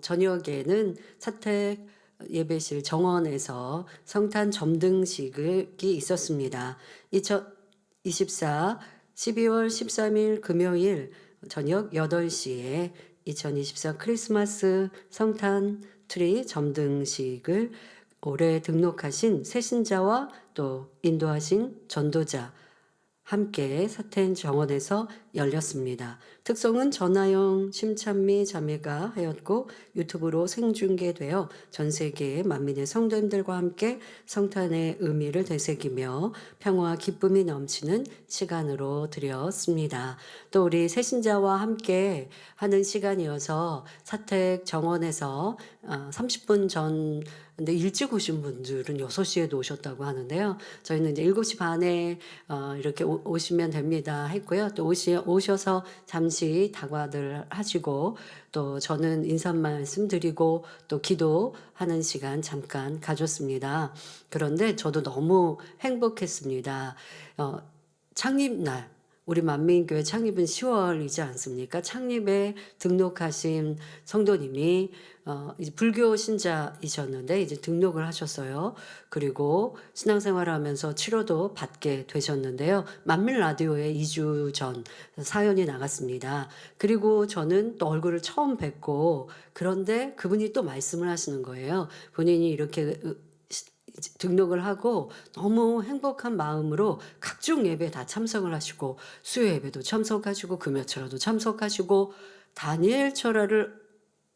저녁에는 사택 예배실 정원에서 성탄 점등식이 있었습니다. 2024 12월 13일 금요일 저녁 8시에 2024 크리스마스 성탄 트리 점등식을 올해 등록하신 새신자와 또 인도하신 전도자 함께 사택 정원에서 열렸습니다. 특성은 전화형 심찬미 자매가 하였고 유튜브로 생중계되어 전 세계의 만민의 성도님들과 함께 성탄의 의미를 되새기며 평화와 기쁨이 넘치는 시간으로 드렸습니다. 또 우리 새신자와 함께 하는 시간이어서 사택 정원에서 30분 전 근데 일찍 오신 분들은 6시에도 오셨다고 하는데요. 저희는 이제 7시 반에 이렇게 오시면 됩니다 했고요. 또 오셔서 잠시 다과들 하시고 또 저는 인사 말씀 드리고 또 기도하는 시간 잠깐 가졌습니다. 그런데 저도 너무 행복했습니다. 창립날 우리 만민교회 창립은 10월이지 않습니까? 창립에 등록하신 성도님이 이제 불교 신자이셨는데 이제 등록을 하셨어요. 그리고 신앙생활을 하면서 치료도 받게 되셨는데요. 만민 라디오에 2주 전 사연이 나갔습니다. 그리고 저는 또 얼굴을 처음 뵙고 그런데 그분이 또 말씀을 하시는 거예요. 본인이 이렇게 등록을 하고 너무 행복한 마음으로 각종 예배 다 참석을 하시고 수요 예배도 참석하시고 금요철에도 참석하시고 다니엘 철야를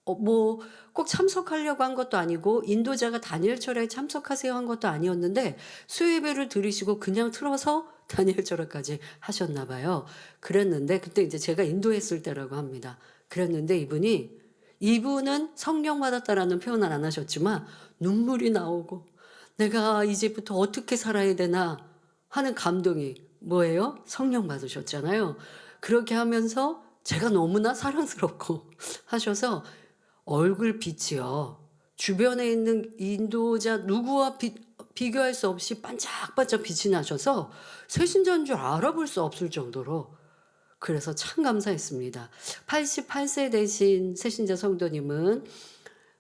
뭐 꼭 참석하려고 한 것도 아니고 인도자가 다니엘 철야에 참석하세요 한 것도 아니었는데 수요 예배를 들으시고 그냥 틀어서 다니엘 철야까지 하셨나 봐요. 그랬는데 그때 이제 제가 인도했을 때라고 합니다. 그랬는데 이분은 성령 받았다라는 표현은 안 하셨지만 눈물이 나오고 내가 이제부터 어떻게 살아야 되나 하는 감동이 뭐예요? 성령 받으셨잖아요. 그렇게 하면서 제가 너무나 사랑스럽고 하셔서 얼굴 빛이요. 주변에 있는 인도자 누구와 비교할 수 없이 반짝반짝 빛이 나셔서 새신자인 줄 알아볼 수 없을 정도로 그래서 참 감사했습니다. 88세 되신 새신자 성도님은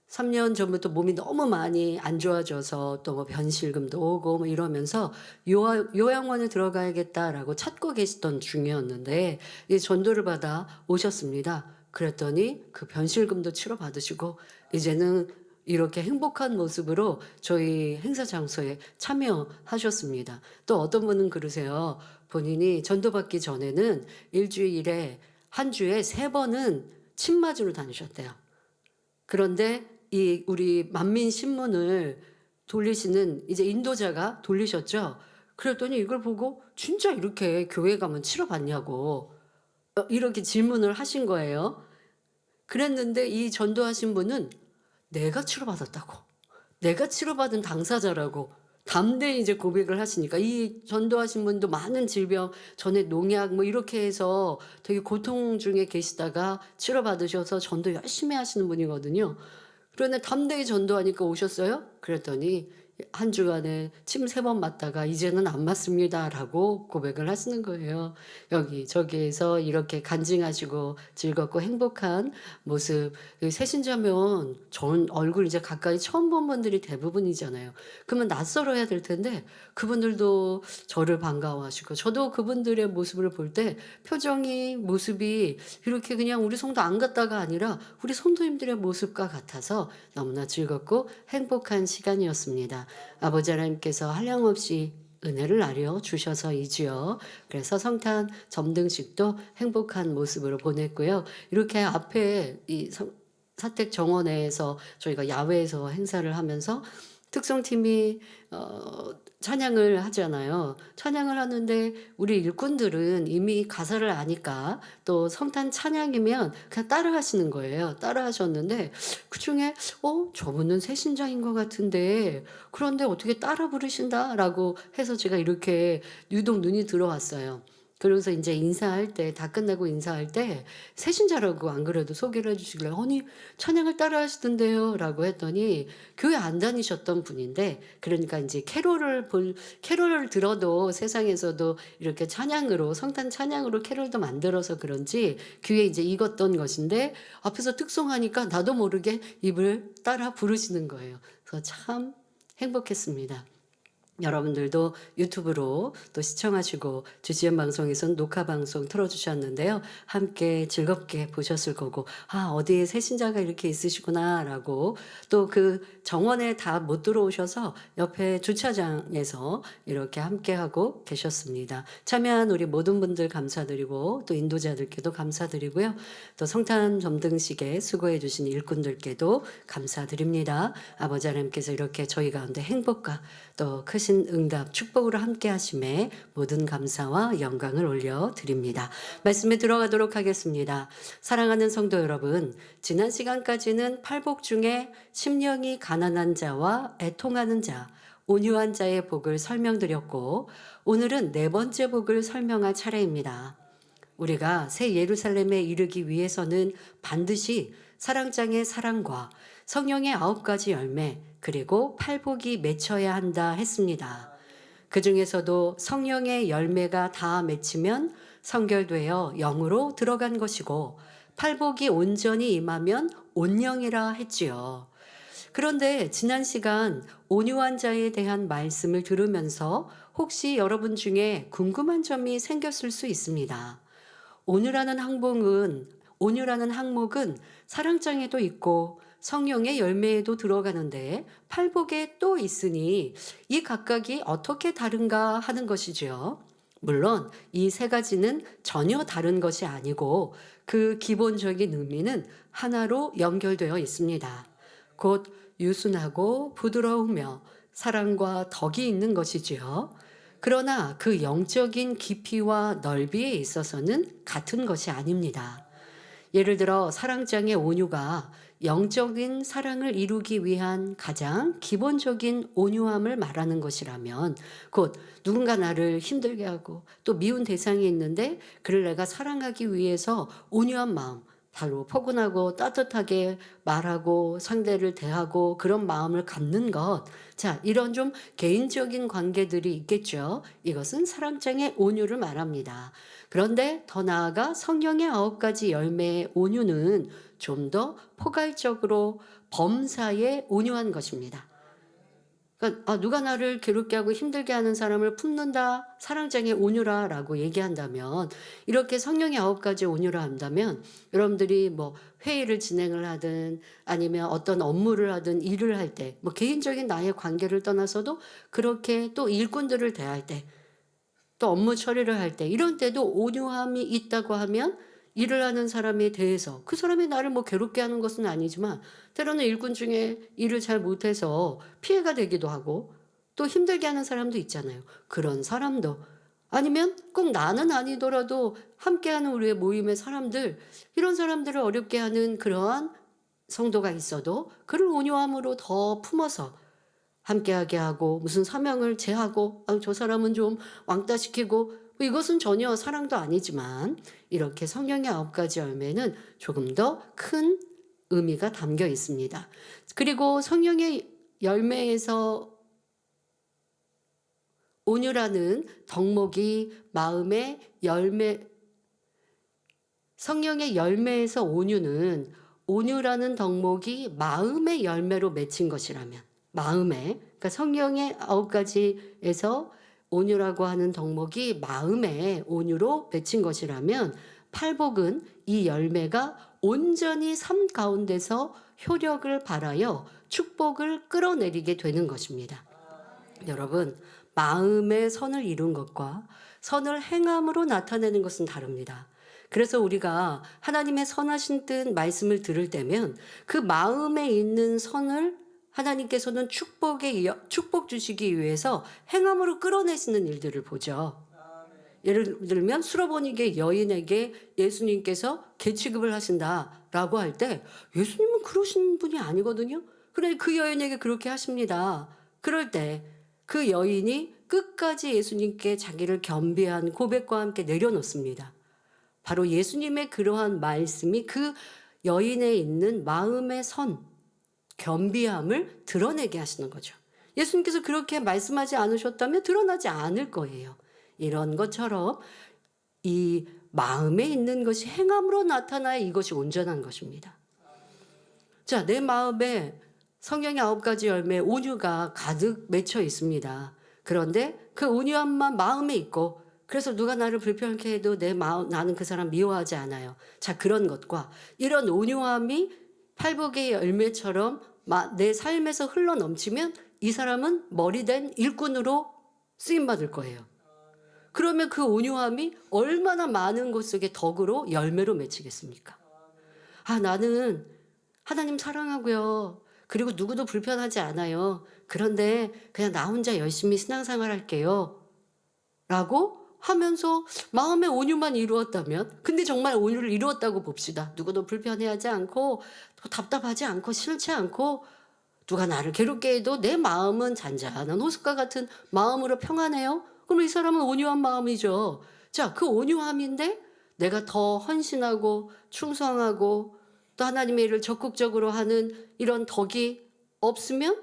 3년 전부터 몸이 너무 많이 안 좋아져서 또 뭐 변실금도 오고 뭐 이러면서 요양원에 들어가야겠다라고 찾고 계시던 중이었는데 이 전도를 받아 오셨습니다. 그랬더니 그 변실금도 치료받으시고 이제는 이렇게 행복한 모습으로 저희 행사 장소에 참여하셨습니다. 또 어떤 분은 그러세요. 본인이 전도받기 전에는 일주일에 한 주에 3번은 침 맞으러 다니셨대요. 그런데 이 우리 만민신문을 돌리시는 이제 인도자가 돌리셨죠. 그랬더니 이걸 보고 진짜 이렇게 교회 가면 치료받냐고 이렇게 질문을 하신 거예요. 그랬는데 이 전도하신 분은 내가 치료받았다고. 내가 치료받은 당사자라고 담대히 이제 고백을 하시니까 이 전도하신 분도 많은 질병 전에 농약 뭐 이렇게 해서 되게 고통 중에 계시다가 치료받으셔서 전도 열심히 하시는 분이거든요. 그런데 담대히 전도하니까 오셨어요? 그랬더니 한 주간에 침 3번 맞다가 이제는 안 맞습니다라고 고백을 하시는 거예요. 여기저기에서 이렇게 간증하시고 즐겁고 행복한 모습. 새신자면 전 얼굴 이제 가까이 처음 본 분들이 대부분이잖아요. 그러면 낯설어야 될 텐데 그분들도 저를 반가워하시고 저도 그분들의 모습을 볼 때 표정이 모습이 이렇게 그냥 우리 성도 안 같다가 아니라 우리 성도님들의 모습과 같아서 너무나 즐겁고 행복한 시간이었습니다. 아버지 하나님께서 한량없이 은혜를 나려 주셔서이지요. 그래서 성탄 점등식도 행복한 모습으로 보냈고요. 이렇게 앞에 이 사택 정원에서 저희가 야외에서 행사를 하면서 특성팀이 찬양을 하잖아요. 찬양을 하는데 우리 일꾼들은 이미 가사를 아니까 또 성탄 찬양이면 그냥 따라 하시는 거예요. 따라 하셨는데 그중에 저분은 새신자인 것 같은데 그런데 어떻게 따라 부르신다라고 해서 제가 이렇게 유독 눈이 들어왔어요. 그러고서 인제 인사할 때 다 끝나고 인사할 때 새신자라고 안 그래도 소개를 해 주시길래 "아니 찬양을 따라 하시던데요."라고 했더니 교회 안 다니셨던 분인데, 그러니까 인제 캐롤을 들어도 세상에서도 이렇게 찬양으로 성탄 찬양으로 캐롤도 만들어서 그런지 귀에 이제 익었던 것인데 앞에서 특송하니까 나도 모르게 입을 따라 부르시는 거예요. 그래서 참 행복했습니다. 여러분들도 유튜브로 또 시청하시고 주지연 방송에서는 녹화 방송 틀어 주셨는데요. 함께 즐겁게 보셨을 거고 '아 어디에 새신자가 이렇게 있으시구나.'라고, 또 그 정원에 다 못 들어오셔서 옆에 주차장에서 이렇게 함께하고 계셨습니다. 참여한 우리 모든 분들 감사드리고 또 인도자들께도 감사드리고요. 또 성탄 점등식에 수고해 주신 일꾼들께도 감사드립니다. 아버지 하나님께서 이렇게 저희 가운데 행복과 또 크신 응답, 축복으로 함께 하심에 모든 감사와 영광을 올려드립니다. 말씀에 들어가도록 하겠습니다. 사랑하는 성도 여러분, 지난 시간까지는 팔복 중에 심령이 가난한 자와 애통하는 자, 온유한 자의 복을 설명드렸고, 오늘은 네 번째 복을 설명할 차례입니다. 우리가 새 예루살렘에 이르기 위해서는 반드시 사랑장의 사랑과 성령의 9가지 열매, 그리고 팔복이 맺혀야 한다 했습니다. 그 중에서도 성령의 열매가 다 맺히면 성결되어 영으로 들어간 것이고, 팔복이 온전히 임하면 온영이라 했지요. 그런데 지난 시간 온유한 자에 대한 말씀을 들으면서 혹시 여러분 중에 궁금한 점이 생겼을 수 있습니다. 온유라는 항목은 사랑장에도 있고 성령의 열매에도 들어가는데 팔복에 또 있으니 이 각각이 어떻게 다른가 하는 것이지요. 물론 이 세 가지는 전혀 다른 것이 아니고 그 기본적인 의미는 하나로 연결되어 있습니다. 곧 유순하고 부드러우며 사랑과 덕이 있는 것이지요. 그러나 그 영적인 깊이와 넓이에 있어서는 같은 것이 아닙니다. 예를 들어 사랑장의 온유가 영적인 사랑을 이루기 위한 가장 기본적인 온유함을 말하는 것이라면, 곧 누군가 나를 힘들게 하고 또 미운 대상이 있는데 그를 내가 사랑하기 위해서 온유한 마음, 바로 포근하고 따뜻하게 말하고 상대를 대하고 그런 마음을 갖는 것. 자, 이런 좀 개인적인 관계들이 있겠죠. 이것은 사랑장의 온유를 말합니다. 그런데 더 나아가 성령의 9가지 열매의 온유는 좀 더 포괄적으로 범사에 온유한 것입니다. 그러니까 누가 나를 괴롭게 하고 힘들게 하는 사람을 품는다, 사랑장의 온유라라고 얘기한다면, 이렇게 성령의 9가지 온유라 한다면 여러분들이 뭐 회의를 진행을 하든 아니면 어떤 업무를 하든 일을 할 때, 뭐 개인적인 나의 관계를 떠나서도 그렇게 또 일꾼들을 대할 때, 또 업무 처리를 할 때, 이런 때도 온유함이 있다고 하면 일을 하는 사람에 대해서 그 사람이 나를 뭐 괴롭게 하는 것은 아니지만 때로는 일꾼 중에 일을 잘 못해서 피해가 되기도 하고 또 힘들게 하는 사람도 있잖아요. 그런 사람도, 아니면 꼭 나는 아니더라도 함께하는 우리의 모임의 사람들, 이런 사람들을 어렵게 하는 그러한 성도가 있어도 그를 온유함으로 더 품어서 함께하게 하고 무슨 사명을 제하고 저 사람은 좀 왕따시키고, 뭐 이것은 전혀 사랑도 아니지만 이렇게 성령의 9가지 열매는 조금 더 큰 의미가 담겨 있습니다. 그리고 성령의 열매에서 온유라는 덕목이 마음의 열매, 성령의 열매에서 온유라는 덕목이 마음의 열매로 맺힌 것이라면, 마음에, 그러니까 성령의 9가지에서 온유라고 하는 덕목이 마음의 온유로 맺힌 것이라면, 팔복은 이 열매가 온전히 삶 가운데서 효력을 발하여 축복을 끌어내리게 되는 것입니다. 여러분, 마음의 선을 이룬 것과 선을 행함으로 나타내는 것은 다릅니다. 그래서 우리가 하나님의 선하신 뜻 말씀을 들을 때면 그 마음에 있는 선을 하나님께서는 축복 주시기 위해서 행함으로 끌어내시는 일들을 보죠. 예를 들면 수로보니게 여인에게 예수님께서 개취급을 하신다라고 할 때 예수님은 그러신 분이 아니거든요. 그런데 그 여인에게 그렇게 하십니다. 그럴 때 그 여인이 끝까지 예수님께 자기를 겸비한 고백과 함께 내려놓습니다. 바로 예수님의 그러한 말씀이 그 여인에 있는 마음의 겸비함을 드러내게 하시는 거죠. 예수님께서 그렇게 말씀하지 않으셨다면 드러나지 않을 거예요. 이런 것처럼 이 마음에 있는 것이 행함으로 나타나야 이것이 온전한 것입니다. 자, 내 마음에 성경의 9가지 열매 온유가 가득 맺혀 있습니다. 그런데 그 온유함만 마음에 있고, 그래서 누가 나를 불편케 해도 나는 그 사람 미워하지 않아요. 자, 그런 것과 이런 온유함이 팔복의 열매처럼 내 삶에서 흘러 넘치면 이 사람은 머리된 일꾼으로 쓰임받을 거예요. 그러면 그 온유함이 얼마나 많은 것 속에 덕으로 열매로 맺히겠습니까? 나는 하나님 사랑하고요. 그리고 누구도 불편하지 않아요. 그런데 그냥 나 혼자 열심히 신앙생활 할게요. 라고 하면서 마음의 온유만 이루었다면, 근데 정말 온유를 이루었다고 봅시다. 누구도 불편해하지 않고 답답하지 않고 싫지 않고 누가 나를 괴롭게 해도 내 마음은 잔잔한 호숫가 같은 마음으로 평안해요. 그럼 이 사람은 온유한 마음이죠. 자, 그 온유함인데 내가 더 헌신하고 충성하고 또 하나님의 일을 적극적으로 하는 이런 덕이 없으면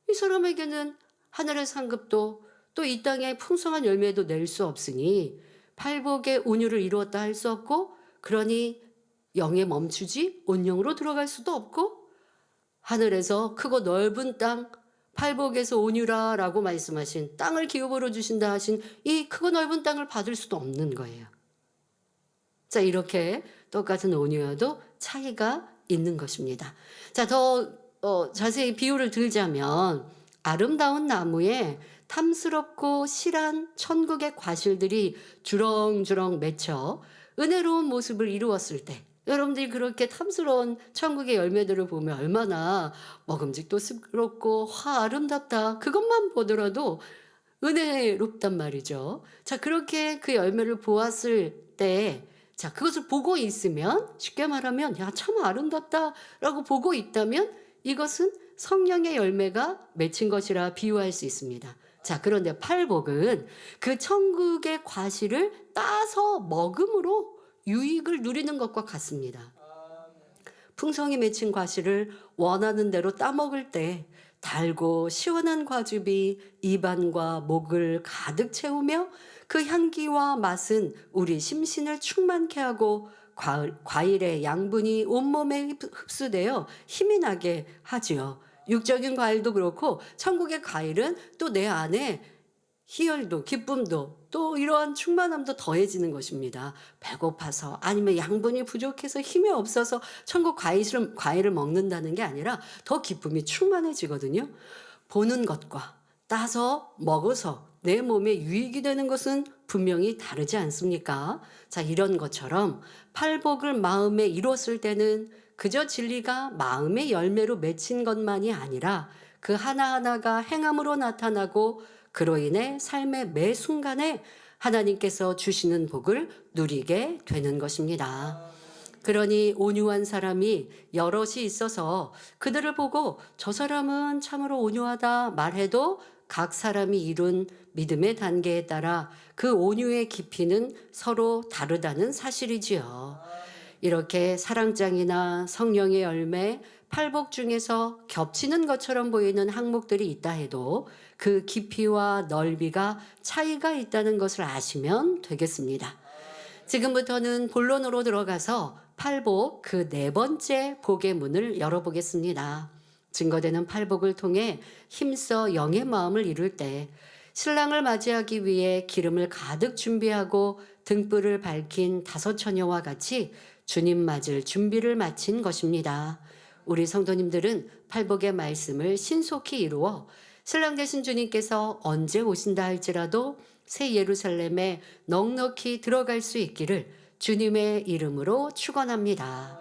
이 사람에게는 하늘의 상급도 또 이 땅의 풍성한 열매도 낼 수 없으니 팔복의 온유를 이루었다 할 수 없고, 그러니 영에 멈추지 온영으로 들어갈 수도 없고, 하늘에서 크고 넓은 땅, 팔복에서 온유라라고 말씀하신 땅을 기업으로 주신다 하신 이 크고 넓은 땅을 받을 수도 없는 거예요. 자, 이렇게 똑같은 온유와도 차이가 있는 것입니다. 자, 더 자세히 비유를 들자면 아름다운 나무에 탐스럽고 실한 천국의 과실들이 주렁주렁 맺혀 은혜로운 모습을 이루었을 때, 여러분들이 그렇게 탐스러운 천국의 열매들을 보면 얼마나 먹음직도 스럽고 아름답다, 그것만 보더라도 은혜롭단 말이죠. 자, 그렇게 그 열매를 보았을 때, 자, 그것을 보고 있으면, 쉽게 말하면 야, 참 아름답다라고 보고 있다면 이것은 성령의 열매가 맺힌 것이라 비유할 수 있습니다. 자, 그런데 팔복은 그 천국의 과실을 따서 먹음으로 유익을 누리는 것과 같습니다. 풍성히 맺힌 과실을 원하는 대로 따먹을 때 달고 시원한 과즙이 입안과 목을 가득 채우며 그 향기와 맛은 우리 심신을 충만케 하고 과일의 양분이 온몸에 흡수되어 힘이 나게 하지요. 육적인 과일도 그렇고 천국의 과일은 또 내 안에 희열도 기쁨도 또 이러한 충만함도 더해지는 것입니다. 배고파서 아니면 양분이 부족해서 힘이 없어서 천국 과일을 먹는다는 게 아니라 더 기쁨이 충만해지거든요. 보는 것과 따서 먹어서 내 몸에 유익이 되는 것은 분명히 다르지 않습니까? 자, 이런 것처럼 팔복을 마음에 이뤘을 때는 그저 진리가 마음의 열매로 맺힌 것만이 아니라 그 하나하나가 행함으로 나타나고 그로 인해 삶의 매 순간에 하나님께서 주시는 복을 누리게 되는 것입니다. 그러니 온유한 사람이 여럿이 있어서 그들을 보고 저 사람은 참으로 온유하다 말해도 각 사람이 이룬 믿음의 단계에 따라 그 온유의 깊이는 서로 다르다는 사실이지요. 이렇게 사랑장이나 성령의 열매, 팔복 중에서 겹치는 것처럼 보이는 항목들이 있다 해도 그 깊이와 넓이가 차이가 있다는 것을 아시면 되겠습니다. 지금부터는 본론으로 들어가서 팔복 그 4번째 복의 문을 열어보겠습니다. 증거되는 팔복을 통해 힘써 영의 마음을 이룰 때 신랑을 맞이하기 위해 기름을 가득 준비하고 등불을 밝힌 5 처녀와 같이 주님 맞을 준비를 마친 것입니다. 우리 성도님들은 팔복의 말씀을 신속히 이루어 신랑 되신 주님께서 언제 오신다 할지라도 새 예루살렘에 넉넉히 들어갈 수 있기를 주님의 이름으로 축원합니다.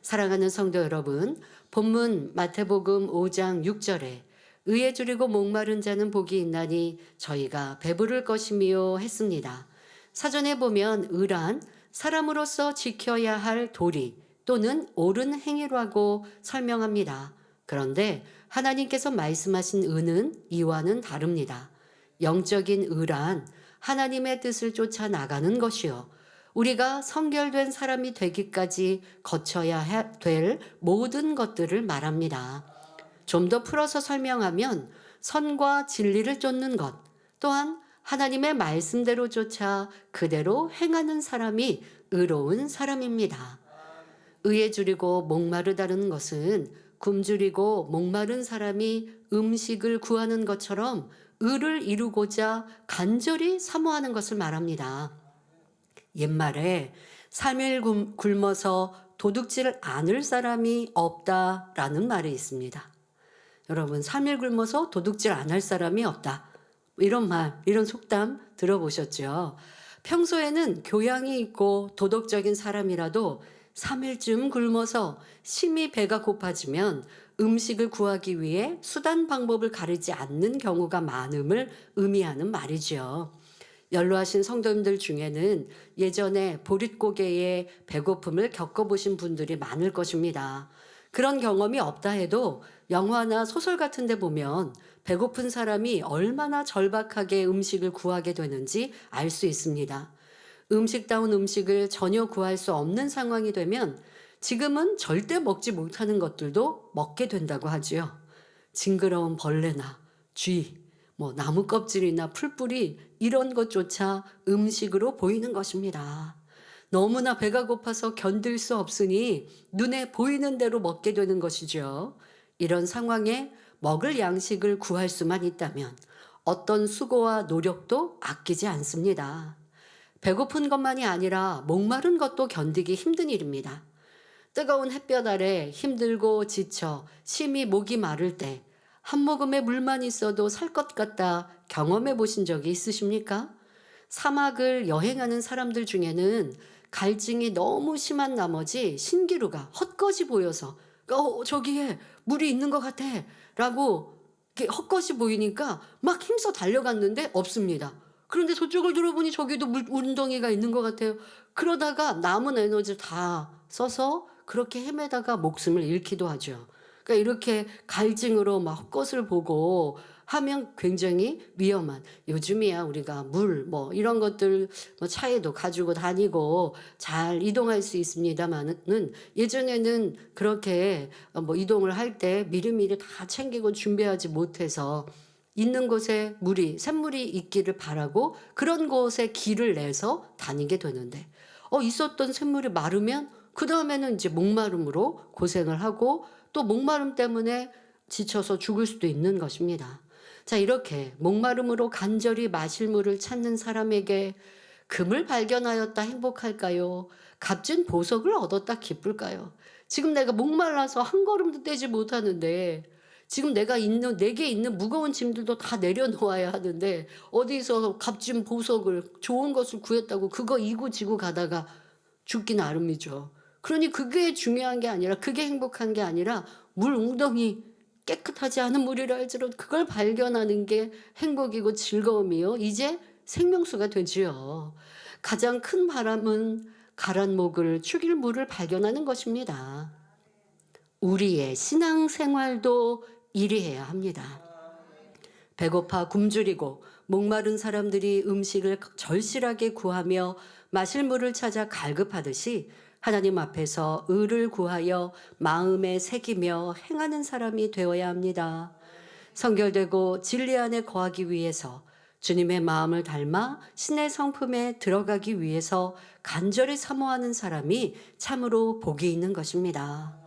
사랑하는 성도 여러분, 본문 마태복음 5장 6절에 의에 줄이고 목마른 자는 복이 있나니 저희가 배부를 것이미요 했습니다. 사전에 보면 의란 사람으로서 지켜야 할 도리 또는 옳은 행위라고 설명합니다. 그런데 하나님께서 말씀하신 의는 이와는 다릅니다. 영적인 의란 하나님의 뜻을 쫓아 나가는 것이요. 우리가 성결된 사람이 되기까지 거쳐야 될 모든 것들을 말합니다. 좀 더 풀어서 설명하면 선과 진리를 쫓는 것, 또한 하나님의 말씀대로 쫓아 그대로 행하는 사람이 의로운 사람입니다. 의에 줄이고 목마르다는 것은 굶주리고 목마른 사람이 음식을 구하는 것처럼 의를 이루고자 간절히 사모하는 것을 말합니다. 옛말에 3일 굶어서 도둑질 않을 사람이 없다라는 말이 있습니다. 여러분, 3일 굶어서 도둑질 안 할 사람이 없다. 이런 말, 이런 속담 들어보셨죠? 평소에는 교양이 있고 도덕적인 사람이라도 3일쯤 굶어서 심히 배가 고파지면 음식을 구하기 위해 수단 방법을 가리지 않는 경우가 많음을 의미하는 말이죠. 연로하신 성도님들 중에는 예전에 보릿고개의 배고픔을 겪어보신 분들이 많을 것입니다. 그런 경험이 없다 해도 영화나 소설 같은 데 보면 배고픈 사람이 얼마나 절박하게 음식을 구하게 되는지 알 수 있습니다. 음식다운 음식을 전혀 구할 수 없는 상황이 되면 지금은 절대 먹지 못하는 것들도 먹게 된다고 하지요. 징그러운 벌레나 쥐, 나무 껍질이나 풀뿌리 이런 것조차 음식으로 보이는 것입니다. 너무나 배가 고파서 견딜 수 없으니 눈에 보이는 대로 먹게 되는 것이죠. 이런 상황에 먹을 양식을 구할 수만 있다면 어떤 수고와 노력도 아끼지 않습니다. 배고픈 것만이 아니라 목마른 것도 견디기 힘든 일입니다. 뜨거운 햇볕 아래 힘들고 지쳐 심히 목이 마를 때 한 모금의 물만 있어도 살 것 같다 경험해 보신 적이 있으십니까? 사막을 여행하는 사람들 중에는 갈증이 너무 심한 나머지 신기루가 헛것이 보여서 저기에 물이 있는 것 같아 라고 헛것이 보이니까 막 힘써 달려갔는데 없습니다. 그런데 저쪽을 들어보니 저기도 물웅덩이가 있는 것 같아요. 그러다가 남은 에너지를 다 써서 그렇게 헤매다가 목숨을 잃기도 하죠. 그러니까 이렇게 갈증으로 막 헛것을 보고 하면 굉장히 위험한, 요즘이야 우리가 물 이런 것들 차에도 가지고 다니고 잘 이동할 수 있습니다만은 예전에는 그렇게 이동을 할 때 미리미리 다 챙기고 준비하지 못해서 있는 곳에 샘물이 있기를 바라고 그런 곳에 길을 내서 다니게 되는데 있었던 샘물이 마르면 그 다음에는 이제 목마름으로 고생을 하고 또 목마름 때문에 지쳐서 죽을 수도 있는 것입니다. 자, 이렇게 목마름으로 간절히 마실 물을 찾는 사람에게 금을 발견하였다 행복할까요? 값진 보석을 얻었다 기쁠까요? 지금 내가 목말라서 한 걸음도 떼지 못하는데 지금 내게 있는 무거운 짐들도 다 내려놓아야 하는데 어디서 값진 보석을 좋은 것을 구했다고 그거 이고지고 가다가 죽기 나름이죠. 그러니 그게 중요한 게 아니라 그게 행복한 게 아니라 물 웅덩이 깨끗하지 않은 물이라 할지라도 그걸 발견하는 게 행복이고 즐거움이요. 이제 생명수가 되지요. 가장 큰 바람은 가란 목을 죽일 물을 발견하는 것입니다. 우리의 신앙생활도 이리해야 합니다. 배고파 굶주리고 목마른 사람들이 음식을 절실하게 구하며 마실 물을 찾아 갈급하듯이 하나님 앞에서 의를 구하여 마음에 새기며 행하는 사람이 되어야 합니다. 성결되고 진리 안에 거하기 위해서 주님의 마음을 닮아 신의 성품에 들어가기 위해서 간절히 사모하는 사람이 참으로 복이 있는 것입니다.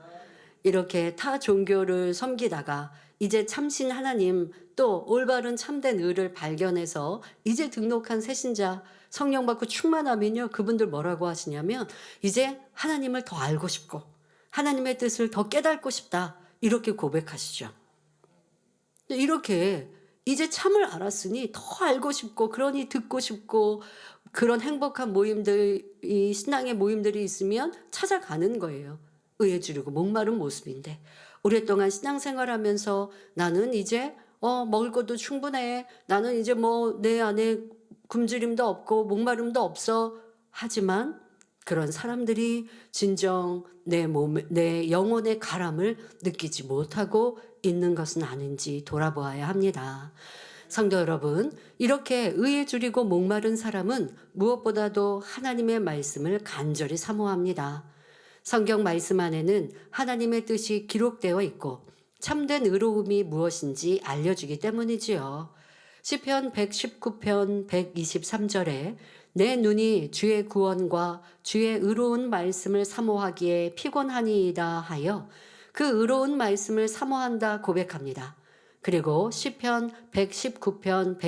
이렇게 타 종교를 섬기다가 이제 참신 하나님 또 올바른 참된 의를 발견해서 이제 등록한 새신자 성령 받고 충만하면요, 그분들 뭐라고 하시냐면 이제 하나님을 더 알고 싶고 하나님의 뜻을 더 깨닫고 싶다 이렇게 고백하시죠. 이렇게 이제 참을 알았으니 더 알고 싶고 그러니 듣고 싶고 그런 행복한 모임들이 신앙의 모임들이 있으면 찾아가는 거예요. 의에 주르고 목마른 모습인데 오랫동안 신앙생활하면서 나는 이제 먹을 것도 충분해. 나는 이제 내 안에 굶주림도 없고 목마름도 없어. 하지만 그런 사람들이 진정 내 영혼의 가람을 느끼지 못하고 있는 것은 아닌지 돌아보아야 합니다. 성도 여러분, 이렇게 의에 줄이고 목마른 사람은 무엇보다도 하나님의 말씀을 간절히 사모합니다. 성경 말씀 안에는 하나님의 뜻이 기록되어 있고 참된 의로움이 무엇인지 알려주기 때문이지요. 시편 119편 123절에 내 눈이 주의 구원과 주의 의로운 말씀을 사모하기에 피곤하니이다 하여 그 의로운 말씀을 사모한다 고백합니다. 그리고 시편 119편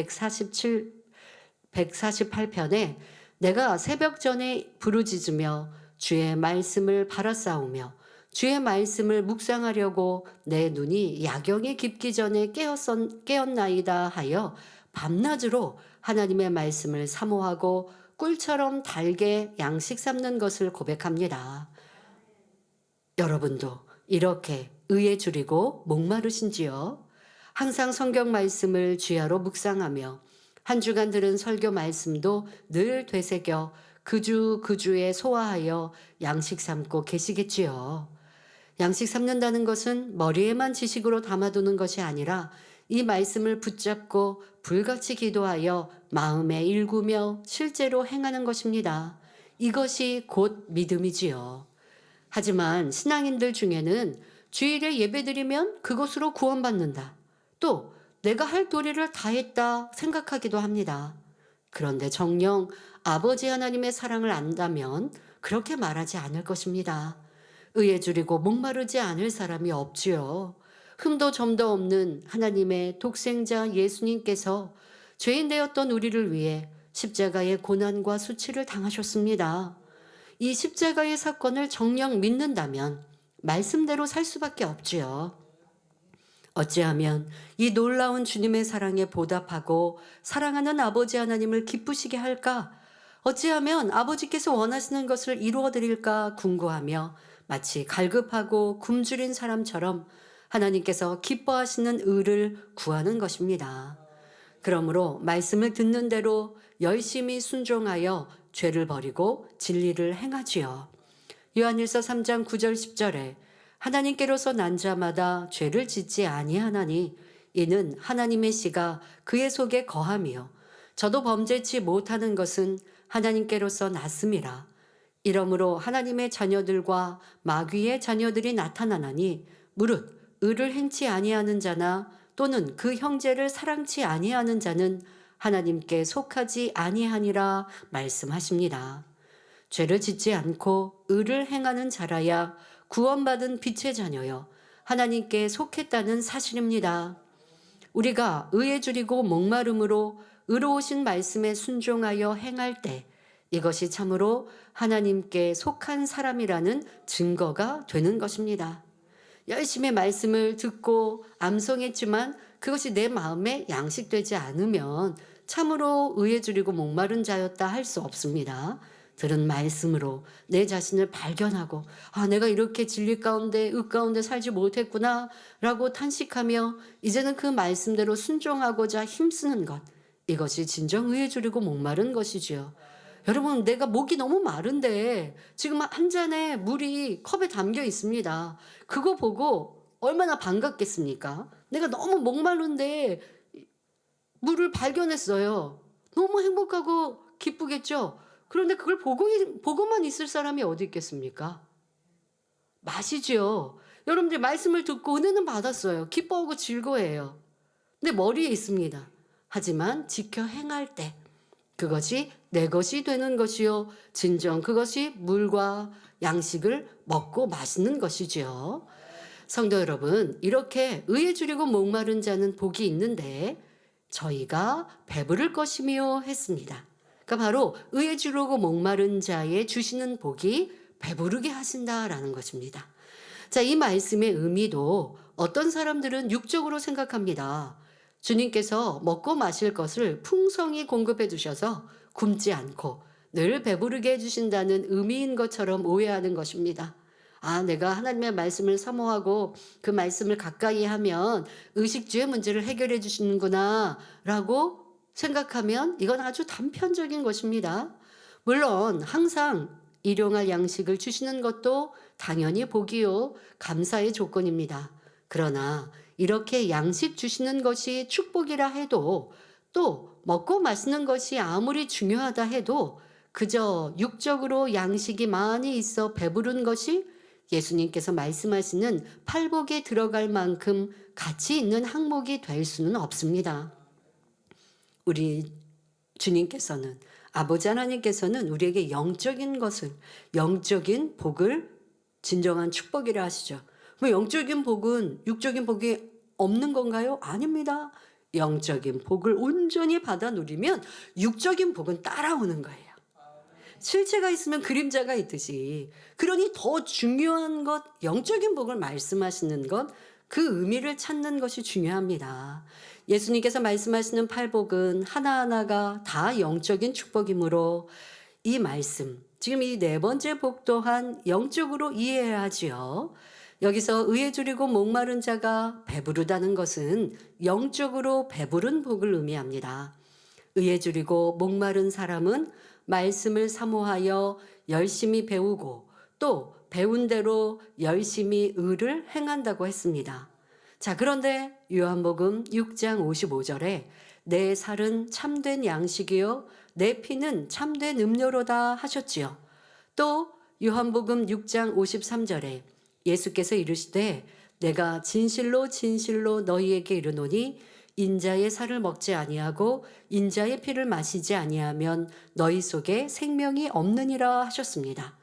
148편에 내가 새벽 전에 부르짖으며 주의 말씀을 바라싸우며 주의 말씀을 묵상하려고 내 눈이 야경에 깊기 전에 깨었나이다 하여 밤낮으로 하나님의 말씀을 사모하고 꿀처럼 달게 양식 삼는 것을 고백합니다. 여러분도 이렇게 의에 줄이고 목마르신지요? 항상 성경 말씀을 주야로 묵상하며 한 주간 들은 설교 말씀도 늘 되새겨 그 주에 소화하여 양식 삼고 계시겠지요. 양식 삼는다는 것은 머리에만 지식으로 담아두는 것이 아니라 이 말씀을 붙잡고 불같이 기도하여 마음에 일구며 실제로 행하는 것입니다. 이것이 곧 믿음이지요. 하지만 신앙인들 중에는 주일에 예배드리면 그것으로 구원받는다. 또 내가 할 도리를 다했다 생각하기도 합니다. 그런데 정녕 아버지 하나님의 사랑을 안다면 그렇게 말하지 않을 것입니다. 의에 줄이고 목마르지 않을 사람이 없지요. 흠도 점도 없는 하나님의 독생자 예수님께서 죄인 되었던 우리를 위해 십자가의 고난과 수치를 당하셨습니다. 이 십자가의 사건을 정녕 믿는다면 말씀대로 살 수밖에 없지요. 어찌하면 이 놀라운 주님의 사랑에 보답하고 사랑하는 아버지 하나님을 기쁘시게 할까? 어찌하면 아버지께서 원하시는 것을 이루어 드릴까 궁구하며 마치 갈급하고 굶주린 사람처럼 하나님께서 기뻐하시는 의를 구하는 것입니다. 그러므로 말씀을 듣는 대로 열심히 순종하여 죄를 버리고 진리를 행하지요. 요한일서 3장 9절 10절에 하나님께로서 난 자마다 죄를 짓지 아니하나니 이는 하나님의 씨가 그의 속에 거함이요 저도 범죄치 못하는 것은 하나님께로서 났음이라. 이러므로 하나님의 자녀들과 마귀의 자녀들이 나타나나니 무릇 의를 행치 아니하는 자나 또는 그 형제를 사랑치 아니하는 자는 하나님께 속하지 아니하니라 말씀하십니다. 죄를 짓지 않고 의를 행하는 자라야 구원받은 빛의 자녀여 하나님께 속했다는 사실입니다. 우리가 의에 줄이고 목마름으로 의로우신 말씀에 순종하여 행할 때 이것이 참으로 하나님께 속한 사람이라는 증거가 되는 것입니다. 열심히 말씀을 듣고 암송했지만 그것이 내 마음에 양식되지 않으면 참으로 의에 줄이고 목마른 자였다 할 수 없습니다. 들은 말씀으로 내 자신을 발견하고 내가 이렇게 진리 가운데 의 가운데 살지 못했구나 라고 탄식하며 이제는 그 말씀대로 순종하고자 힘쓰는 것, 이것이 진정 의에 줄이고 목마른 것이지요. 여러분, 내가 목이 너무 마른데 지금 한 잔의 물이 컵에 담겨 있습니다. 그거 보고 얼마나 반갑겠습니까? 내가 너무 목마른데 물을 발견했어요. 너무 행복하고 기쁘겠죠? 그런데 그걸 보고만 있을 사람이 어디 있겠습니까? 마시지요. 여러분들 말씀을 듣고 은혜는 받았어요. 기뻐하고 즐거워해요. 근데 머리에 있습니다. 하지만 지켜 행할 때 그것이 내 것이 되는 것이요 진정 그것이 물과 양식을 먹고 마시는 것이지요. 성도 여러분, 이렇게 의에 줄이고 목마른 자는 복이 있는데 저희가 배부를 것이며 했습니다. 그러니까 바로 의에 줄이고 목마른 자에 주시는 복이 배부르게 하신다라는 것입니다. 자, 이 말씀의 의미도 어떤 사람들은 육적으로 생각합니다. 주님께서 먹고 마실 것을 풍성히 공급해 주셔서 굶지 않고 늘 배부르게 해주신다는 의미인 것처럼 오해하는 것입니다. 내가 하나님의 말씀을 사모하고 그 말씀을 가까이 하면 의식주의 문제를 해결해 주시는구나 라고 생각하면 이건 아주 단편적인 것입니다. 물론 항상 일용할 양식을 주시는 것도 당연히 복이요 감사의 조건입니다. 그러나 이렇게 양식 주시는 것이 축복이라 해도, 또 먹고 마시는 것이 아무리 중요하다 해도 그저 육적으로 양식이 많이 있어 배부른 것이 예수님께서 말씀하시는 팔복에 들어갈 만큼 가치 있는 항목이 될 수는 없습니다. 우리 주님께서는, 아버지 하나님께서는 우리에게 영적인 것을, 영적인 복을 진정한 축복이라 하시죠. 그럼 영적인 복은 육적인 복이 없는 건가요? 아닙니다. 영적인 복을 온전히 받아 누리면 육적인 복은 따라오는 거예요. 실체가 있으면 그림자가 있듯이, 그러니 더 중요한 것, 영적인 복을 말씀하시는 것, 그 의미를 찾는 것이 중요합니다. 예수님께서 말씀하시는 팔복은 하나하나가 다 영적인 축복이므로 이 말씀, 지금 이 네 번째 복 또한 영적으로 이해해야 하지요. 여기서 의에 줄이고 목마른 자가 배부르다는 것은 영적으로 배부른 복을 의미합니다. 의에 줄이고 목마른 사람은 말씀을 사모하여 열심히 배우고 또 배운 대로 열심히 의를 행한다고 했습니다. 자, 그런데 요한복음 6장 55절에 내 살은 참된 양식이요 내 피는 참된 음료로다 하셨지요. 또 요한복음 6장 53절에 예수께서 이르시되 내가 진실로 진실로 너희에게 이르노니 인자의 살을 먹지 아니하고 인자의 피를 마시지 아니하면 너희 속에 생명이 없느니라 하셨습니다.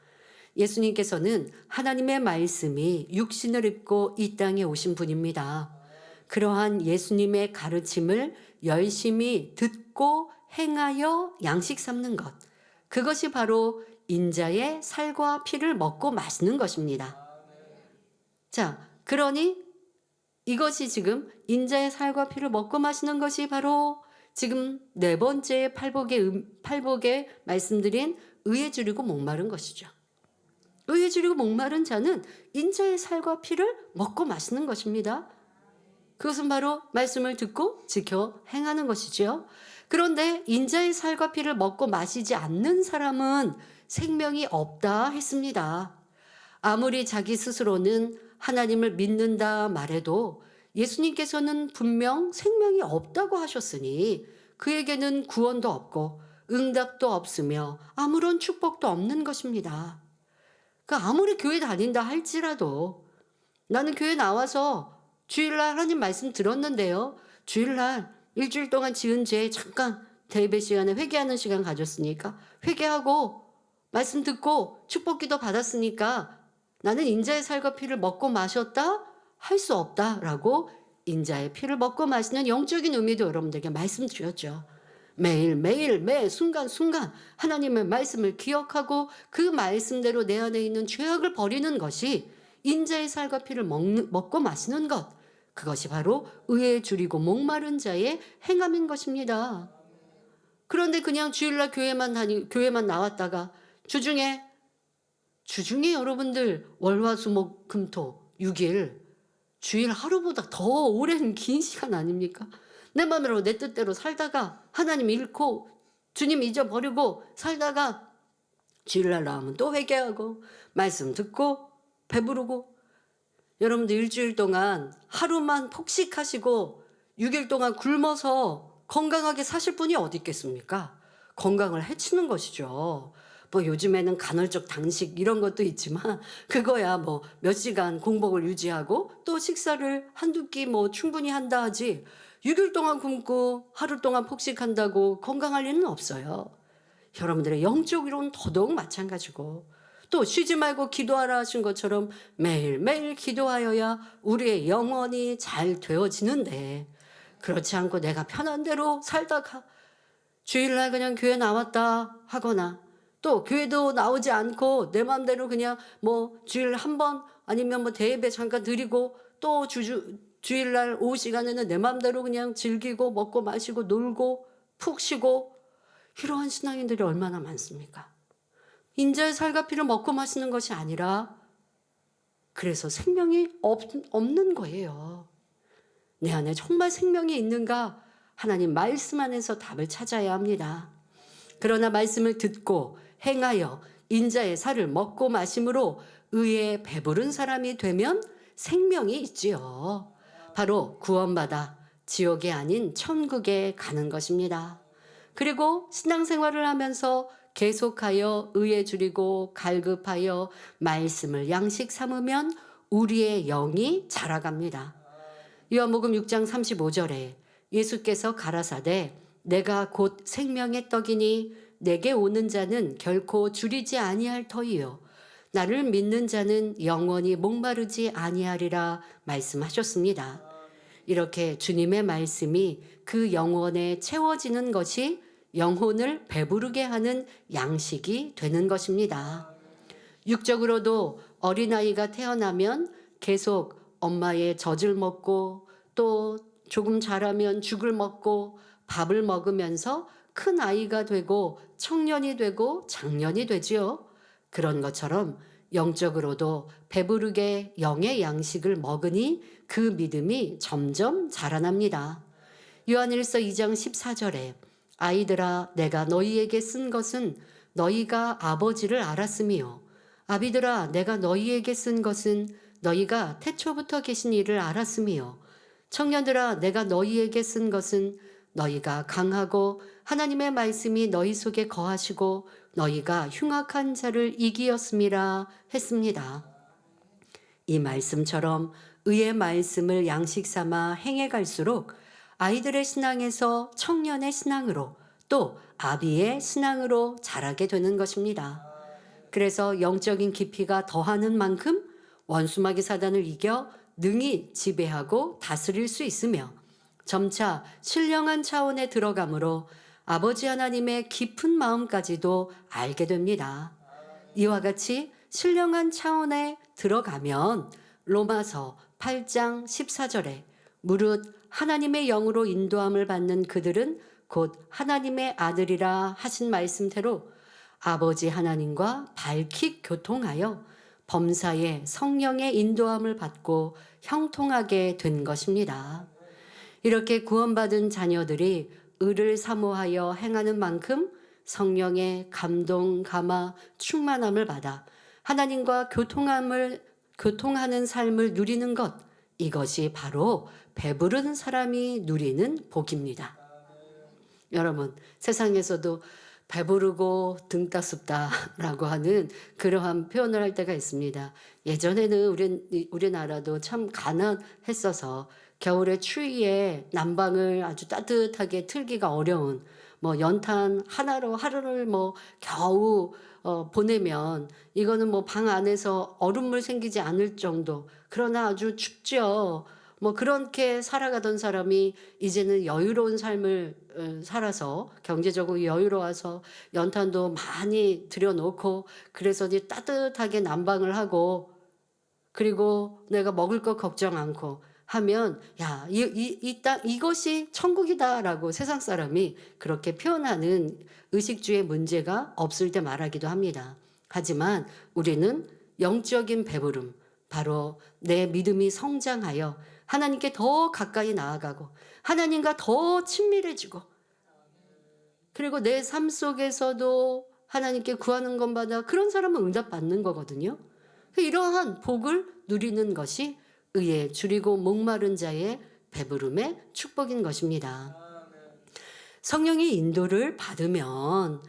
예수님께서는 하나님의 말씀이 육신을 입고 이 땅에 오신 분입니다. 그러한 예수님의 가르침을 열심히 듣고 행하여 양식 삼는 것, 그것이 바로 인자의 살과 피를 먹고 마시는 것입니다. 자, 그러니 이것이 지금 인자의 살과 피를 먹고 마시는 것이 바로 지금 네 번째 팔복에 말씀드린 의에 줄이고 목마른 것이죠. 의에 줄이고 목마른 자는 인자의 살과 피를 먹고 마시는 것입니다. 그것은 바로 말씀을 듣고 지켜 행하는 것이죠. 그런데 인자의 살과 피를 먹고 마시지 않는 사람은 생명이 없다 했습니다. 아무리 자기 스스로는 하나님을 믿는다 말해도 예수님께서는 분명 생명이 없다고 하셨으니 그에게는 구원도 없고 응답도 없으며 아무런 축복도 없는 것입니다. 아무리 교회 다닌다 할지라도 나는 교회 나와서 주일날 하나님 말씀 들었는데요. 주일날 일주일 동안 지은 죄 잠깐 대예배 시간에 회개하는 시간 가졌으니까 회개하고 말씀 듣고 축복기도 받았으니까 나는 인자의 살과 피를 먹고 마셨다? 할 수 없다라고 인자의 피를 먹고 마시는 영적인 의미도 여러분들에게 말씀드렸죠. 매일매일 매 순간순간 하나님의 말씀을 기억하고 그 말씀대로 내 안에 있는 죄악을 버리는 것이 인자의 살과 피를 먹고 마시는 것, 그것이 바로 의에 줄이고 목마른 자의 행함인 것입니다. 그런데 그냥 주일날 교회만 나왔다가 주중에 여러분들 월화수목금토 6일 주일 하루보다 더 오랜 긴 시간 아닙니까? 내 마음대로 내 뜻대로 살다가 하나님 잃고 주님 잊어버리고 살다가 주일날 나오면 또 회개하고 말씀 듣고 배부르고, 여러분들 일주일 동안 하루만 폭식하시고 6일 동안 굶어서 건강하게 사실 분이 어디 있겠습니까? 건강을 해치는 것이죠. 뭐 요즘에는 간헐적 단식 이런 것도 있지만 그거야 뭐 몇 시간 공복을 유지하고 또 식사를 한두 끼 뭐 충분히 한다 하지 6일 동안 굶고 하루 동안 폭식한다고 건강할 리는 없어요. 여러분들의 영적으로는 더더욱 마찬가지고, 또 쉬지 말고 기도하라 하신 것처럼 매일매일 기도하여야 우리의 영혼이 잘 되어지는데, 그렇지 않고 내가 편한 대로 살다가 주일날 그냥 교회 나왔다 하거나 또 교회도 나오지 않고 내 마음대로 그냥 뭐 주일 한 번 아니면 뭐 대예배 잠깐 드리고 또 주일날 오후 시간에는 내 마음대로 그냥 즐기고 먹고 마시고 놀고 푹 쉬고, 이러한 신앙인들이 얼마나 많습니까? 인자의 살과 피를 먹고 마시는 것이 아니라 그래서 생명이 없는 거예요. 내 안에 정말 생명이 있는가? 하나님 말씀 안에서 답을 찾아야 합니다. 그러나 말씀을 듣고 행하여 인자의 살을 먹고 마심으로 의에 배부른 사람이 되면 생명이 있지요. 바로 구원받아 지옥이 아닌 천국에 가는 것입니다. 그리고 신앙생활을 하면서 계속하여 의에 줄이고 갈급하여 말씀을 양식 삼으면 우리의 영이 자라갑니다. 요한복음 6장 35절에 예수께서 가라사대 내가 곧 생명의 떡이니 내게 오는 자는 결코 줄이지 아니할 터이요 나를 믿는 자는 영원히 목마르지 아니하리라 말씀하셨습니다. 이렇게 주님의 말씀이 그 영혼에 채워지는 것이 영혼을 배부르게 하는 양식이 되는 것입니다. 육적으로도 어린아이가 태어나면 계속 엄마의 젖을 먹고 또 조금 자라면 죽을 먹고 밥을 먹으면서 큰 아이가 되고 청년이 되고 장년이 되지요. 그런 것처럼 영적으로도 배부르게 영의 양식을 먹으니 그 믿음이 점점 자라납니다. 요한일서 2장 14절에 아이들아 내가 너희에게 쓴 것은 너희가 아버지를 알았으며 아비들아 내가 너희에게 쓴 것은 너희가 태초부터 계신 이를 알았으며 청년들아 내가 너희에게 쓴 것은 너희가 강하고 하나님의 말씀이 너희 속에 거하시고 너희가 흉악한 자를 이기었음이라 했습니다. 이 말씀처럼 의의 말씀을 양식 삼아 행해 갈수록 아이들의 신앙에서 청년의 신앙으로 또 아비의 신앙으로 자라게 되는 것입니다. 그래서 영적인 깊이가 더하는 만큼 원수마귀 사단을 이겨 능히 지배하고 다스릴 수 있으며 점차 신령한 차원에 들어가므로 아버지 하나님의 깊은 마음까지도 알게 됩니다. 이와 같이 신령한 차원에 들어가면 로마서 8장 14절에 무릇 하나님의 영으로 인도함을 받는 그들은 곧 하나님의 아들이라 하신 말씀대로 아버지 하나님과 밝히 교통하여 범사에 성령의 인도함을 받고 형통하게 된 것입니다. 이렇게 구원받은 자녀들이 의를 사모하여 행하는 만큼 성령의 감동, 감화, 충만함을 받아 하나님과 교통하는 삶을 누리는 것, 이것이 바로 배부른 사람이 누리는 복입니다. 여러분, 세상에서도 배부르고 등 따숩다라고 하는 그러한 표현을 할 때가 있습니다. 예전에는 우리나라도 참 가난했어서 겨울에 추위에 난방을 아주 따뜻하게 틀기가 어려운 연탄 하나로 하루를 겨우 보내면 이거는 방 안에서 얼음물 생기지 않을 정도, 그러나 아주 춥죠. 그렇게 살아가던 사람이 이제는 여유로운 삶을 살아서 경제적으로 여유로워서 연탄도 많이 들여놓고 그래서 이제 따뜻하게 난방을 하고 그리고 내가 먹을 거 걱정 않고 하면 야, 이 땅 이것이 천국이다라고 세상 사람이 그렇게 표현하는 의식주의 문제가 없을 때 말하기도 합니다. 하지만 우리는 영적인 배부름, 바로 내 믿음이 성장하여 하나님께 더 가까이 나아가고 하나님과 더 친밀해지고 그리고 내 삶 속에서도 하나님께 구하는 것마다 그런 사람은 응답받는 거거든요. 이러한 복을 누리는 것이 의에 줄이고 목마른 자의 배부름의 축복인 것입니다. 성령의 인도를 받으면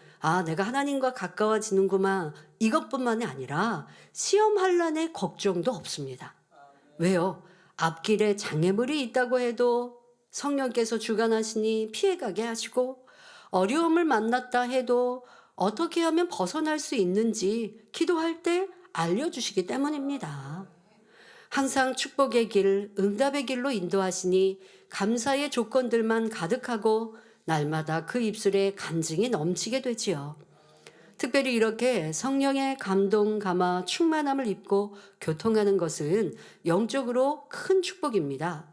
내가 하나님과 가까워지는구만 이것뿐만이 아니라 시험 환난의 걱정도 없습니다. 왜요? 앞길에 장애물이 있다고 해도 성령께서 주관하시니 피해가게 하시고 어려움을 만났다 해도 어떻게 하면 벗어날 수 있는지 기도할 때 알려주시기 때문입니다. 항상 축복의 길, 응답의 길로 인도하시니 감사의 조건들만 가득하고 날마다 그 입술에 간증이 넘치게 되지요. 특별히 이렇게 성령의 감동, 감화, 충만함을 입고 교통하는 것은 영적으로 큰 축복입니다.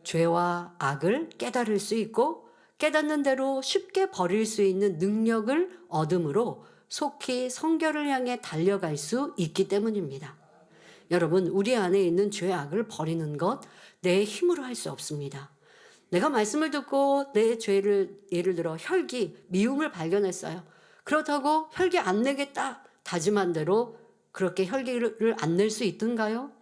죄와 악을 깨달을 수 있고 깨닫는 대로 쉽게 버릴 수 있는 능력을 얻음으로 속히 성결을 향해 달려갈 수 있기 때문입니다. 여러분, 우리 안에 있는 죄악을 버리는 것 내 힘으로 할 수 없습니다. 내가 말씀을 듣고 내 죄를 예를 들어 혈기, 미움을 발견했어요. 그렇다고 혈기 안 내겠다 다짐한 대로 그렇게 혈기를 안 낼 수 있던가요?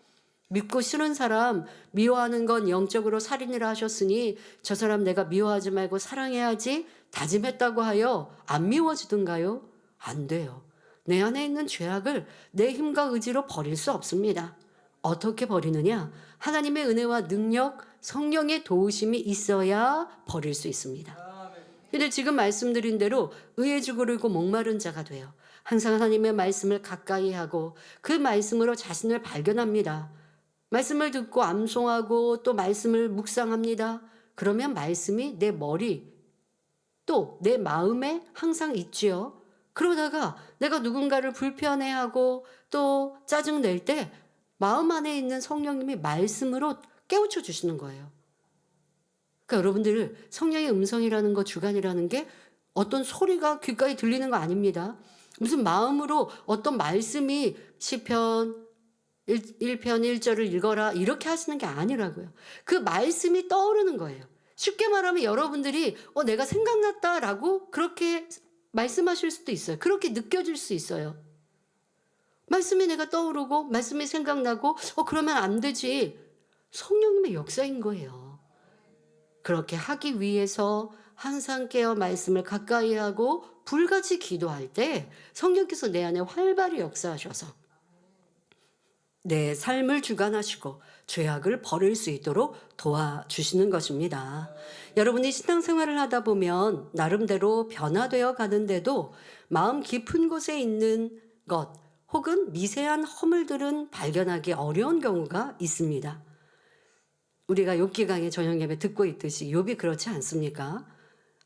믿고 싫은 사람 미워하는 건 영적으로 살인이라 하셨으니 저 사람 내가 미워하지 말고 사랑해야지 다짐했다고 하여 안 미워지든가요? 안 돼요. 내 안에 있는 죄악을 내 힘과 의지로 버릴 수 없습니다. 어떻게 버리느냐? 하나님의 은혜와 능력, 성령의 도우심이 있어야 버릴 수 있습니다. 근데 지금 말씀드린 대로 의에 죽으려고 목마른 자가 돼요. 항상 하나님의 말씀을 가까이 하고 그 말씀으로 자신을 발견합니다. 말씀을 듣고 암송하고 또 말씀을 묵상합니다. 그러면 말씀이 내 머리 또 내 마음에 항상 있지요. 그러다가 내가 누군가를 불편해하고 또 짜증낼 때 마음 안에 있는 성령님이 말씀으로 깨우쳐 주시는 거예요. 그러니까 여러분들 성령의 음성이라는 거, 주관이라는 게 어떤 소리가 귓가에 들리는 거 아닙니다. 무슨 마음으로 어떤 말씀이 시편 1편 1절을 읽어라 이렇게 하시는 게 아니라고요. 그 말씀이 떠오르는 거예요. 쉽게 말하면 여러분들이 내가 생각났다라고 그렇게 말씀하실 수도 있어요. 그렇게 느껴질 수 있어요. 말씀이 내가 떠오르고 말씀이 생각나고 그러면 안 되지. 성령님의 역사인 거예요. 그렇게 하기 위해서 항상 깨어 말씀을 가까이 하고 불같이 기도할 때 성령께서 내 안에 활발히 역사하셔서 내 삶을 주관하시고 죄악을 버릴 수 있도록 도와주시는 것입니다. 여러분이 신앙생활을 하다 보면 나름대로 변화되어 가는데도 마음 깊은 곳에 있는 것 혹은 미세한 허물들은 발견하기 어려운 경우가 있습니다. 우리가 욥기 강의 저녁 예배 듣고 있듯이 욥이 그렇지 않습니까?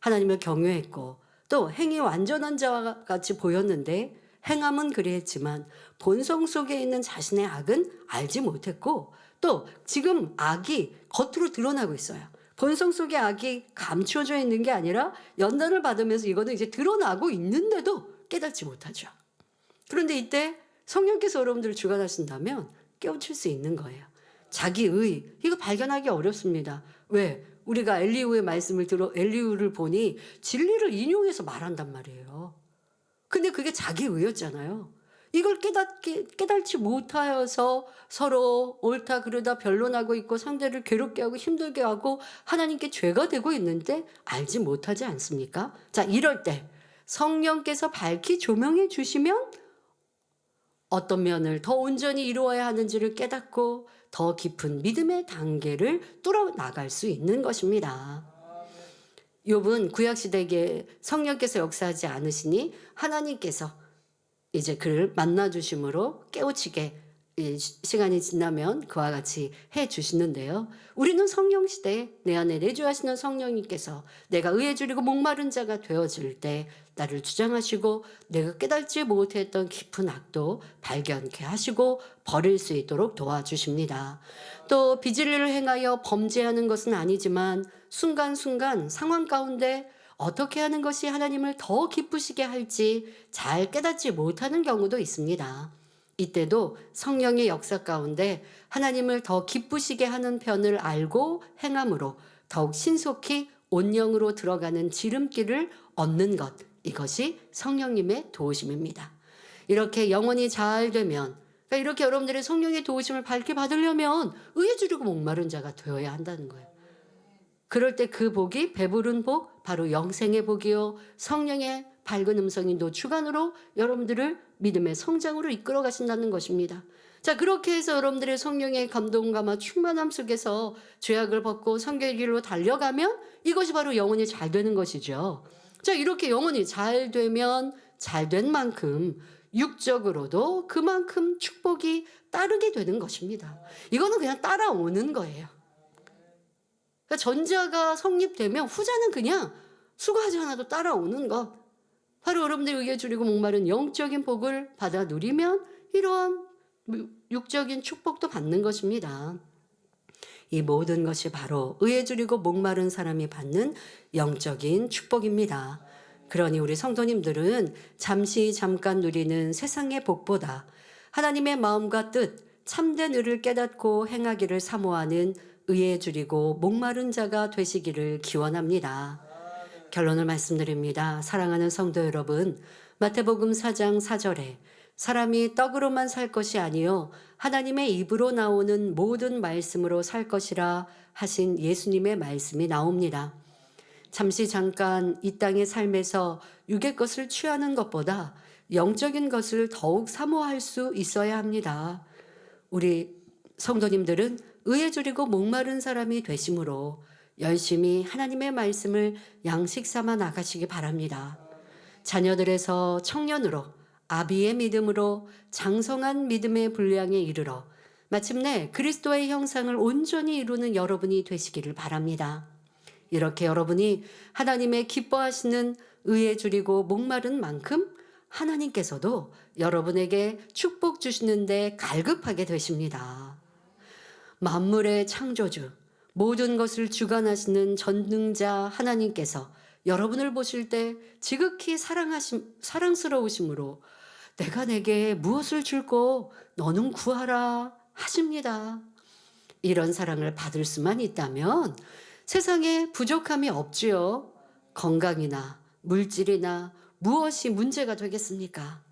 하나님을 경외했고 또 행위 완전한 자와 같이 보였는데 행함은 그리했지만 본성 속에 있는 자신의 악은 알지 못했고 또 지금 악이 겉으로 드러나고 있어요. 본성 속에 악이 감추어져 있는 게 아니라 연단을 받으면서 이거는 이제 드러나고 있는데도 깨닫지 못하죠. 그런데 이때 성령께서 여러분들을 주관하신다면 깨우칠 수 있는 거예요. 자기의 이거 발견하기 어렵습니다. 왜? 우리가 엘리후의 말씀을 들어 엘리후를 보니 진리를 인용해서 말한단 말이에요. 근데 그게 자기의였잖아요. 이걸 깨닫지 못하여서 서로 옳다 그르다 변론하고 있고 상대를 괴롭게 하고 힘들게 하고 하나님께 죄가 되고 있는데 알지 못하지 않습니까? 자, 이럴 때 성령께서 밝히 조명해 주시면 어떤 면을 더 온전히 이루어야 하는지를 깨닫고 더 깊은 믿음의 단계를 뚫어 나갈 수 있는 것입니다. 욥은 구약시대에 성령께서 역사하지 않으시니 하나님께서 이제 그를 만나주심으로 깨우치게 시간이 지나면 그와 같이 해 주시는데요. 우리는 성령시대에 내 안에 내주하시는 성령님께서 내가 의에 줄이고 목마른 자가 되어질 때 나를 주장하시고 내가 깨닫지 못했던 깊은 악도 발견케 하시고 버릴 수 있도록 도와주십니다. 또 비진리를 행하여 범죄하는 것은 아니지만 순간순간 상황 가운데 어떻게 하는 것이 하나님을 더 기쁘시게 할지 잘 깨닫지 못하는 경우도 있습니다. 이때도 성령의 역사 가운데 하나님을 더 기쁘시게 하는 편을 알고 행함으로 더욱 신속히 온영으로 들어가는 지름길을 얻는 것, 이것이 성령님의 도우심입니다. 이렇게 영혼이 잘 되면, 그러니까 이렇게 여러분들의 성령의 도우심을 밝게 받으려면 의에 줄이고 목마른 자가 되어야 한다는 거예요. 그럴 때 그 복이 배부른 복, 바로 영생의 복이요 성령의 밝은 음성인 주관으로 여러분들을 믿음의 성장으로 이끌어 가신다는 것입니다. 자, 그렇게 해서 여러분들의 성령의 감동감과 충만함 속에서 죄악을 벗고 성결의 길로 달려가면 이것이 바로 영혼이 잘 되는 것이죠. 자, 이렇게 영혼이 잘 되면 잘 된 만큼 육적으로도 그만큼 축복이 따르게 되는 것입니다. 이거는 그냥 따라오는 거예요. 그러니까 전자가 성립되면 후자는 그냥 수고하지 않아도 따라오는 것. 바로 여러분들이 의에 줄이고 목마른 영적인 복을 받아 누리면 이러한 육적인 축복도 받는 것입니다. 이 모든 것이 바로 의에 줄이고 목마른 사람이 받는 영적인 축복입니다. 그러니 우리 성도님들은 잠깐 누리는 세상의 복보다 하나님의 마음과 뜻, 참된 의를 깨닫고 행하기를 사모하는 의에 줄이고 목마른 자가 되시기를 기원합니다. 결론을 말씀드립니다. 사랑하는 성도 여러분, 마태복음 4장 4절에 사람이 떡으로만 살 것이 아니요 하나님의 입으로 나오는 모든 말씀으로 살 것이라 하신 예수님의 말씀이 나옵니다. 잠시 잠깐 이 땅의 삶에서 육의 것을 취하는 것보다 영적인 것을 더욱 사모할 수 있어야 합니다. 우리 성도님들은 의에 줄이고 목마른 사람이 되심으로 열심히 하나님의 말씀을 양식 삼아 나가시기 바랍니다. 자녀들에서 청년으로 아비의 믿음으로 장성한 믿음의 분량에 이르러 마침내 그리스도의 형상을 온전히 이루는 여러분이 되시기를 바랍니다. 이렇게 여러분이 하나님의 기뻐하시는 의에 줄이고 목마른 만큼 하나님께서도 여러분에게 축복 주시는데 갈급하게 되십니다. 만물의 창조주, 모든 것을 주관하시는 전능자 하나님께서 여러분을 보실 때 지극히 사랑스러우심으로 내가 내게 무엇을 줄고 너는 구하라 하십니다. 이런 사랑을 받을 수만 있다면 세상에 부족함이 없지요. 건강이나 물질이나 무엇이 문제가 되겠습니까?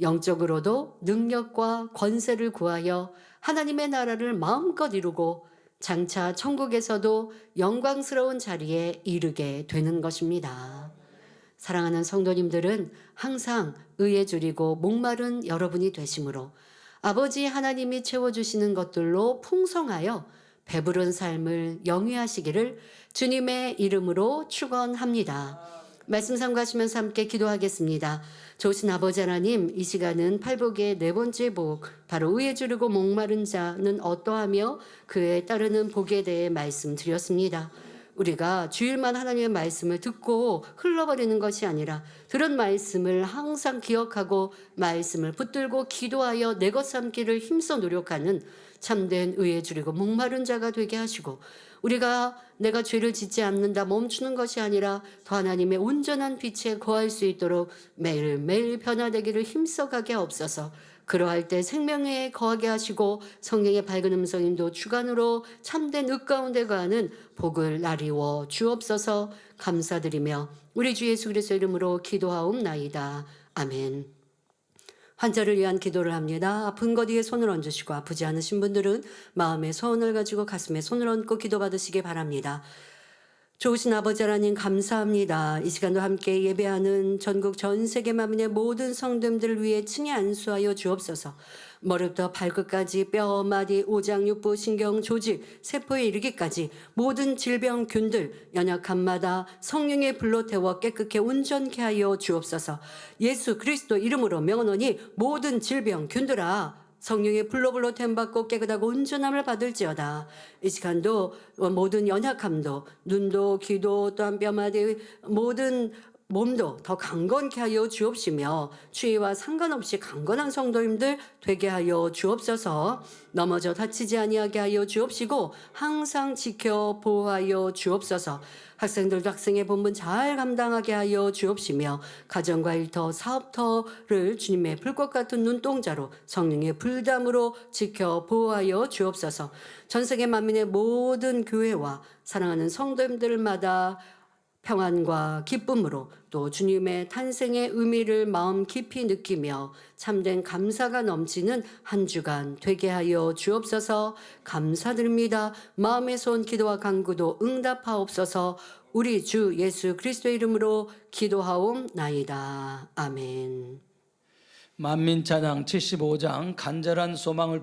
영적으로도 능력과 권세를 구하여 하나님의 나라를 마음껏 이루고 장차 천국에서도 영광스러운 자리에 이르게 되는 것입니다. 사랑하는 성도님들은 항상 의에 줄이고 목마른 여러분이 되심으로 아버지 하나님이 채워주시는 것들로 풍성하여 배부른 삶을 영위하시기를 주님의 이름으로 축원합니다. 말씀 삼가하시면서 함께 기도하겠습니다. 좋으신 아버지 하나님, 이 시간은 팔복의 네 번째 복, 바로 의에 줄이고 목마른 자는 어떠하며 그에 따르는 복에 대해 말씀드렸습니다. 우리가 주일만 하나님의 말씀을 듣고 흘러버리는 것이 아니라 들은 말씀을 항상 기억하고 말씀을 붙들고 기도하여 내 것 삼기를 힘써 노력하는 참된 의에 줄이고 목마른 자가 되게 하시고, 우리가 내가 죄를 짓지 않는다 멈추는 것이 아니라 더 하나님의 온전한 빛에 거할 수 있도록 매일매일 변화되기를 힘써가게 하옵소서. 그러할 때 생명에 거하게 하시고 성령의 밝은 음성인도 주관으로 참된 의 가운데 거하는 복을 나리워 주옵소서. 감사드리며 우리 주 예수 그리스도 이름으로 기도하옵나이다. 아멘. 환자를 위한 기도를 합니다. 아픈 것 위에 손을 얹으시고 아프지 않으신 분들은 마음에 소원을 가지고 가슴에 손을 얹고 기도받으시기 바랍니다. 좋으신 아버지 하나님 감사합니다. 이 시간도 함께 예배하는 전국 전 세계 만민의 모든 성도님들을 위해 친히 안수하여 주옵소서. 머리부터 발끝까지 뼈, 마디, 오장, 육부, 신경, 조직, 세포에 이르기까지 모든 질병, 균들, 연약함마다 성령의 불로 태워 깨끗게 온전케 하여 주옵소서. 예수 그리스도 이름으로 명하노니 모든 질병, 균들아 성령의 불로 템받고 깨끗하고 온전함을 받을지어다. 이 시간도 모든 연약함도 눈도 귀도 또한 뼈마디 모든 몸도 더 강건케 하여 주옵시며 추위와 상관없이 강건한 성도님들 되게 하여 주옵소서. 넘어져 다치지 아니하게 하여 주옵시고 항상 지켜 보호하여 주옵소서. 학생들도 학생의 본분 잘 감당하게 하여 주옵시며 가정과 일터, 사업터를 주님의 불꽃 같은 눈동자로 성령의 불담으로 지켜 보호하여 주옵소서. 전 세계 만민의 모든 교회와 사랑하는 성도님들마다 평안과 기쁨으로 또 주님의 탄생의 의미를 마음 깊이 느끼며 참된 감사가 넘치는 한 주간 되게 하여 주옵소서. 감사드립니다. 마음의 소원 기도와 간구도 응답하옵소서. 우리 주 예수 그리스도의 이름으로 기도하옵나이다. 아멘. 만민찬양 75장 간절한 소망을